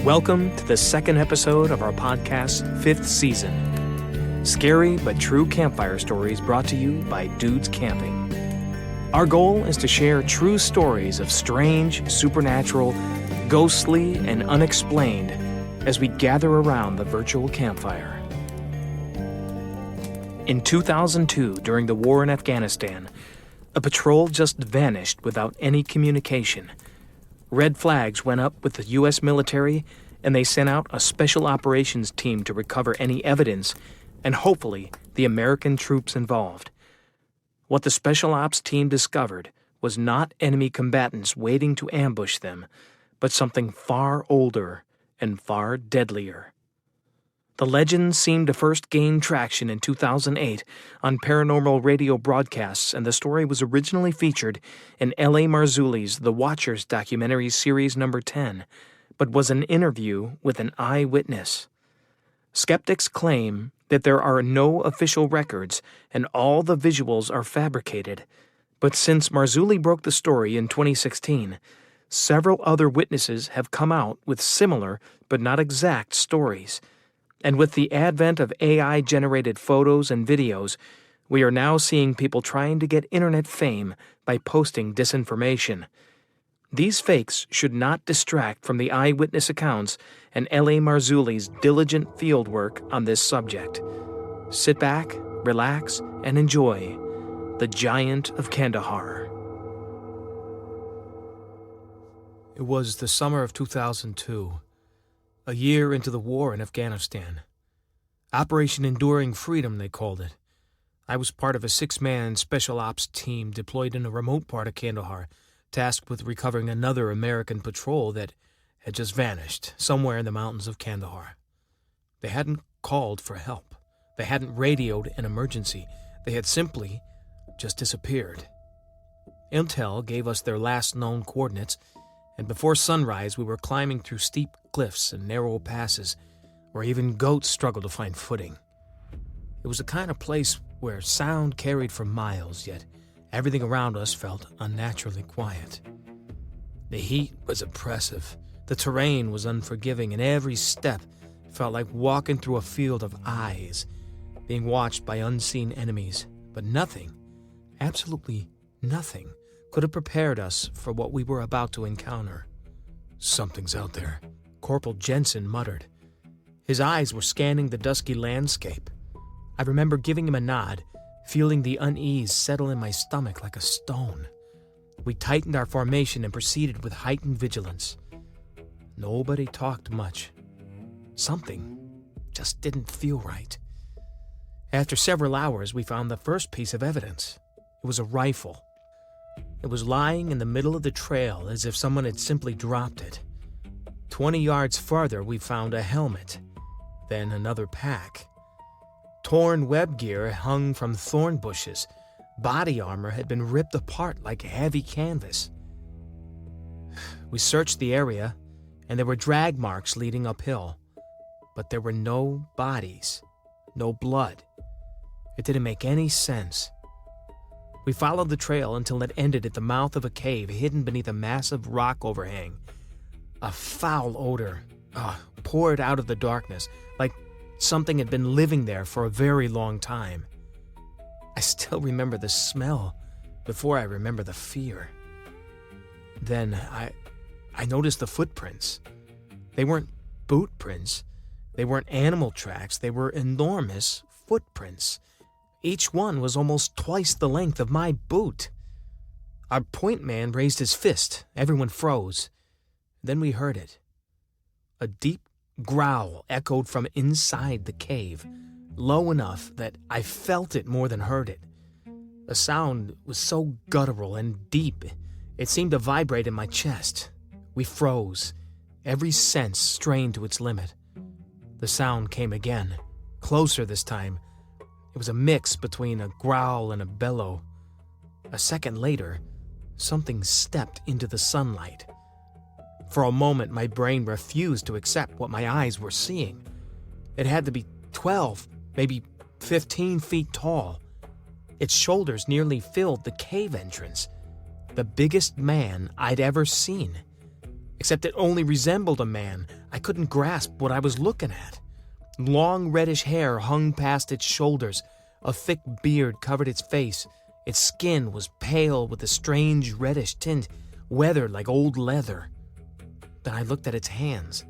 Welcome to the second episode of our podcast's 5th season. Scary but true campfire stories brought to you by Dudes Camping. Our goal is to share true stories of strange, supernatural, ghostly, and unexplained as we gather around the virtual campfire. In 2002, during the war in Afghanistan, a patrol just vanished without any communication. Red flags went up with the U.S. military, and they sent out a special operations team to recover any evidence and hopefully the American troops involved. What the special ops team discovered was not enemy combatants waiting to ambush them, but something far older and far deadlier. The legend seemed to first gain traction in 2008 on paranormal radio broadcasts, and the story was originally featured in L.A. Marzulli's The Watchers documentary series number 10, but was an interview with an eyewitness. Skeptics claim that there are no official records and all the visuals are fabricated, but since Marzulli broke the story in 2016, several other witnesses have come out with similar but not exact stories. And with the advent of AI-generated photos and videos, we are now seeing people trying to get internet fame by posting disinformation. These fakes should not distract from the eyewitness accounts and L.A. Marzulli's diligent fieldwork on this subject. Sit back, relax, and enjoy the Giant of Kandahar. It was the summer of 2002. A year into the war in Afghanistan. Operation Enduring Freedom, they called it. I was part of a 6-man special ops team deployed in a remote part of Kandahar, tasked with recovering another American patrol that had just vanished somewhere in the mountains of Kandahar. They hadn't called for help. They hadn't radioed an emergency. They had simply just disappeared. Intel gave us their last known coordinates, and before sunrise we were climbing through steep cliffs and narrow passes where even goats struggled to find footing. It was the kind of place where sound carried for miles, yet everything around us felt unnaturally quiet. The heat was oppressive, the terrain was unforgiving, and every step felt like walking through a field of eyes, being watched by unseen enemies. But nothing, absolutely nothing, could have prepared us for what we were about to encounter. "Something's out there," Corporal Jensen muttered. His eyes were scanning the dusky landscape. I remember giving him a nod, feeling the unease settle in my stomach like a stone. We tightened our formation and proceeded with heightened vigilance. Nobody talked much. Something just didn't feel right. After several hours, we found the first piece of evidence. It was a rifle. It was lying in the middle of the trail as if someone had simply dropped it. 20 yards farther, we found a helmet, then another pack. Torn web gear hung from thorn bushes. Body armor had been ripped apart like heavy canvas. We searched the area, and there were drag marks leading uphill, but there were no bodies, no blood. It didn't make any sense. We followed the trail until it ended at the mouth of a cave hidden beneath a massive rock overhang. A foul odor poured out of the darkness, like something had been living there for a very long time. I still remember the smell before I remember the fear. Then I noticed the footprints. They weren't boot prints. They weren't animal tracks. They were enormous footprints. Each one was almost twice the length of my boot. Our point man raised his fist. Everyone froze. Then we heard it. A deep growl echoed from inside the cave, low enough that I felt it more than heard it. The sound was so guttural and deep, it seemed to vibrate in my chest. We froze, every sense strained to its limit. The sound came again, closer this time. It was a mix between a growl and a bellow. A second later, something stepped into the sunlight. For a moment, my brain refused to accept what my eyes were seeing. It had to be 12, maybe 15 feet tall. Its shoulders nearly filled the cave entrance. The biggest man I'd ever seen. Except it only resembled a man, I couldn't grasp what I was looking at. Long reddish hair hung past its shoulders. A thick beard covered its face. Its skin was pale with a strange reddish tint, weathered like old leather. Then I looked at its hands.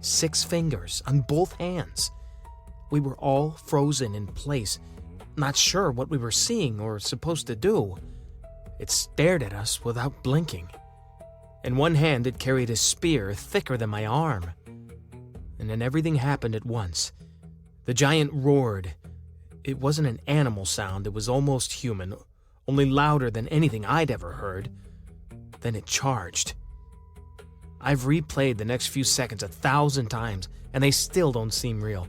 6 fingers on both hands. We were all frozen in place, not sure what we were seeing or supposed to do. It stared at us without blinking. In one hand it carried a spear thicker than my arm. And then everything happened at once. The giant roared. It wasn't an animal sound, it was almost human, only louder than anything I'd ever heard. Then it charged. I've replayed the next few seconds 1,000 times, and they still don't seem real.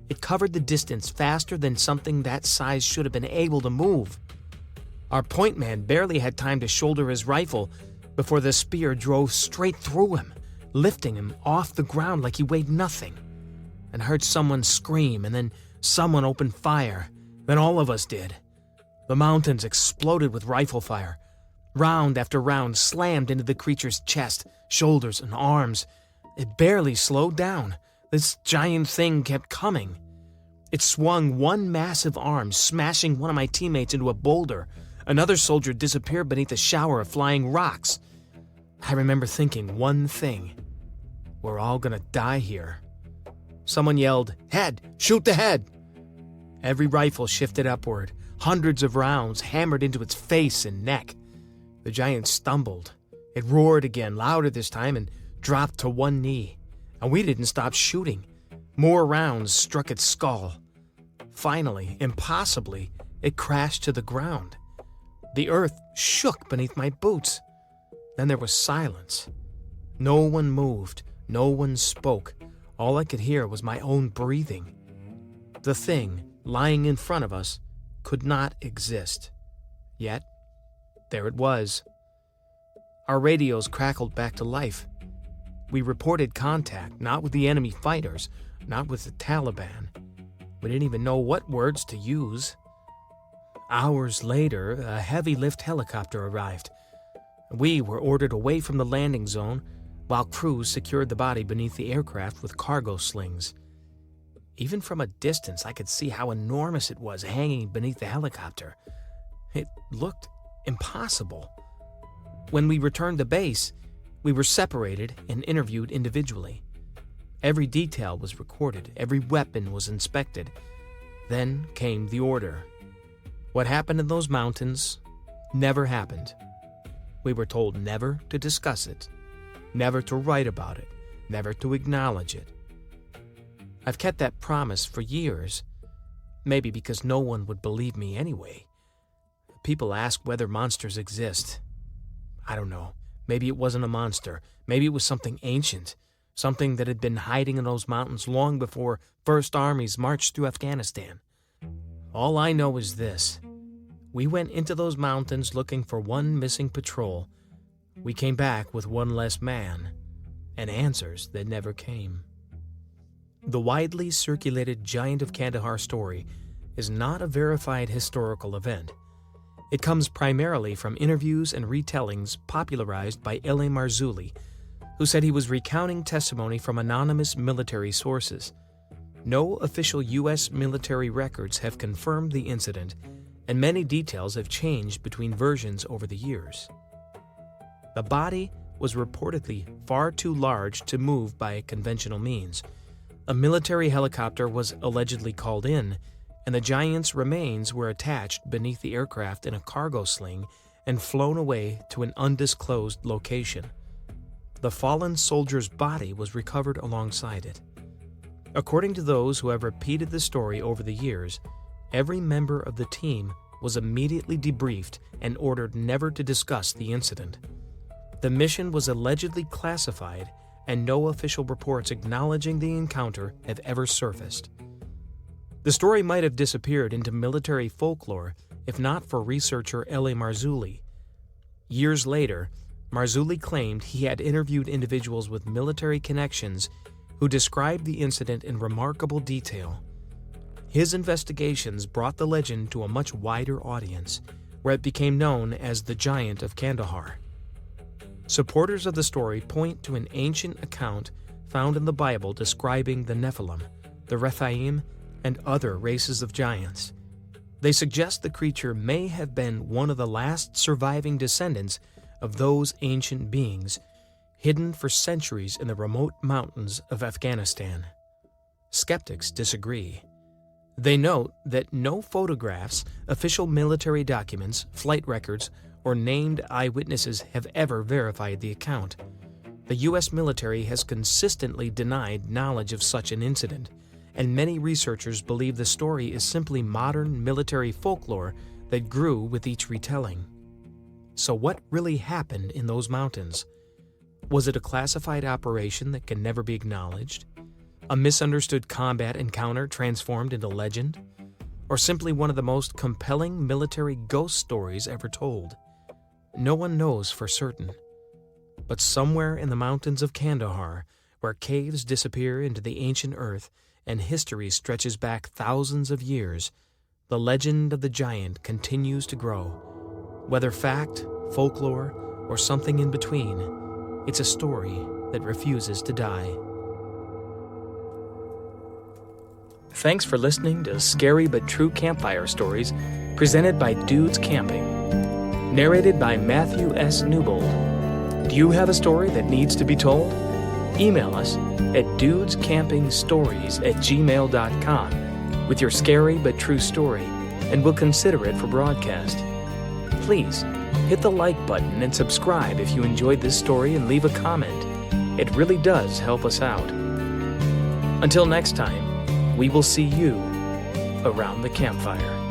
It covered the distance faster than something that size should have been able to move. Our point man barely had time to shoulder his rifle before the spear drove straight through him, lifting him off the ground like he weighed nothing. And heard someone scream, and then someone opened fire. Then all of us did. The mountains exploded with rifle fire. Round after round slammed into the creature's chest, shoulders, and arms. It barely slowed down. This giant thing kept coming. It swung one massive arm, smashing one of my teammates into a boulder. Another soldier disappeared beneath a shower of flying rocks. I remember thinking one thing. We're all gonna die here. Someone yelled, "Head! Shoot the head!" Every rifle shifted upward. Hundreds of rounds hammered into its face and neck. The giant stumbled. It roared again, louder this time, and dropped to one knee. And we didn't stop shooting. More rounds struck its skull. Finally, impossibly, it crashed to the ground. The earth shook beneath my boots. Then there was silence. No one moved. No one spoke. All I could hear was my own breathing. The thing lying in front of us could not exist. Yet, there it was. Our radios crackled back to life. We reported contact, not with the enemy fighters, not with the Taliban. We didn't even know what words to use. Hours later, a heavy lift helicopter arrived. We were ordered away from the landing zone, while crews secured the body beneath the aircraft with cargo slings. Even from a distance, I could see how enormous it was hanging beneath the helicopter. It looked impossible. When we returned to base, we were separated and interviewed individually. Every detail was recorded, every weapon was inspected. Then came the order. What happened in those mountains never happened. We were told never to discuss it, never to write about it, never to acknowledge it. I've kept that promise for years, maybe because no one would believe me anyway. People ask whether monsters exist. I don't know. Maybe it wasn't a monster. Maybe it was something ancient, something that had been hiding in those mountains long before first armies marched through Afghanistan. All I know is this. We went into those mountains looking for one missing patrol. We came back with one less man, and answers that never came. The widely circulated Giant of Kandahar story is not a verified historical event. It comes primarily from interviews and retellings popularized by L.A. Marzulli, who said he was recounting testimony from anonymous military sources. No official U.S. military records have confirmed the incident, and many details have changed between versions over the years. The body was reportedly far too large to move by conventional means. A military helicopter was allegedly called in, and the giant's remains were attached beneath the aircraft in a cargo sling and flown away to an undisclosed location. The fallen soldier's body was recovered alongside it. According to those who have repeated the story over the years, every member of the team was immediately debriefed and ordered never to discuss the incident. The mission was allegedly classified, and no official reports acknowledging the encounter have ever surfaced. The story might have disappeared into military folklore if not for researcher L.A. Marzulli. Years later, Marzulli claimed he had interviewed individuals with military connections who described the incident in remarkable detail. His investigations brought the legend to a much wider audience, where it became known as the Giant of Kandahar. Supporters of the story point to an ancient account found in the Bible describing the Nephilim, the Rephaim, and other races of giants. They suggest the creature may have been one of the last surviving descendants of those ancient beings, hidden for centuries in the remote mountains of Afghanistan. Skeptics disagree. They note that no photographs, official military documents, flight records, or named eyewitnesses have ever verified the account. The U.S. military has consistently denied knowledge of such an incident, and many researchers believe the story is simply modern military folklore that grew with each retelling. So what really happened in those mountains? Was it a classified operation that can never be acknowledged? A misunderstood combat encounter transformed into legend? Or simply one of the most compelling military ghost stories ever told? No one knows for certain. But somewhere in the mountains of Kandahar, where caves disappear into the ancient earth and history stretches back thousands of years, the legend of the giant continues to grow. Whether fact, folklore, or something in between, it's a story that refuses to die. Thanks for listening to Scary But True Campfire Stories, presented by Dudes Camping. Narrated by Matthew S. Newbold. Do you have a story that needs to be told? Email us at dudescampingstories@gmail.com with your scary but true story, and we'll consider it for broadcast. Please, hit the like button and subscribe if you enjoyed this story, and leave a comment. It really does help us out. Until next time, we will see you around the campfire.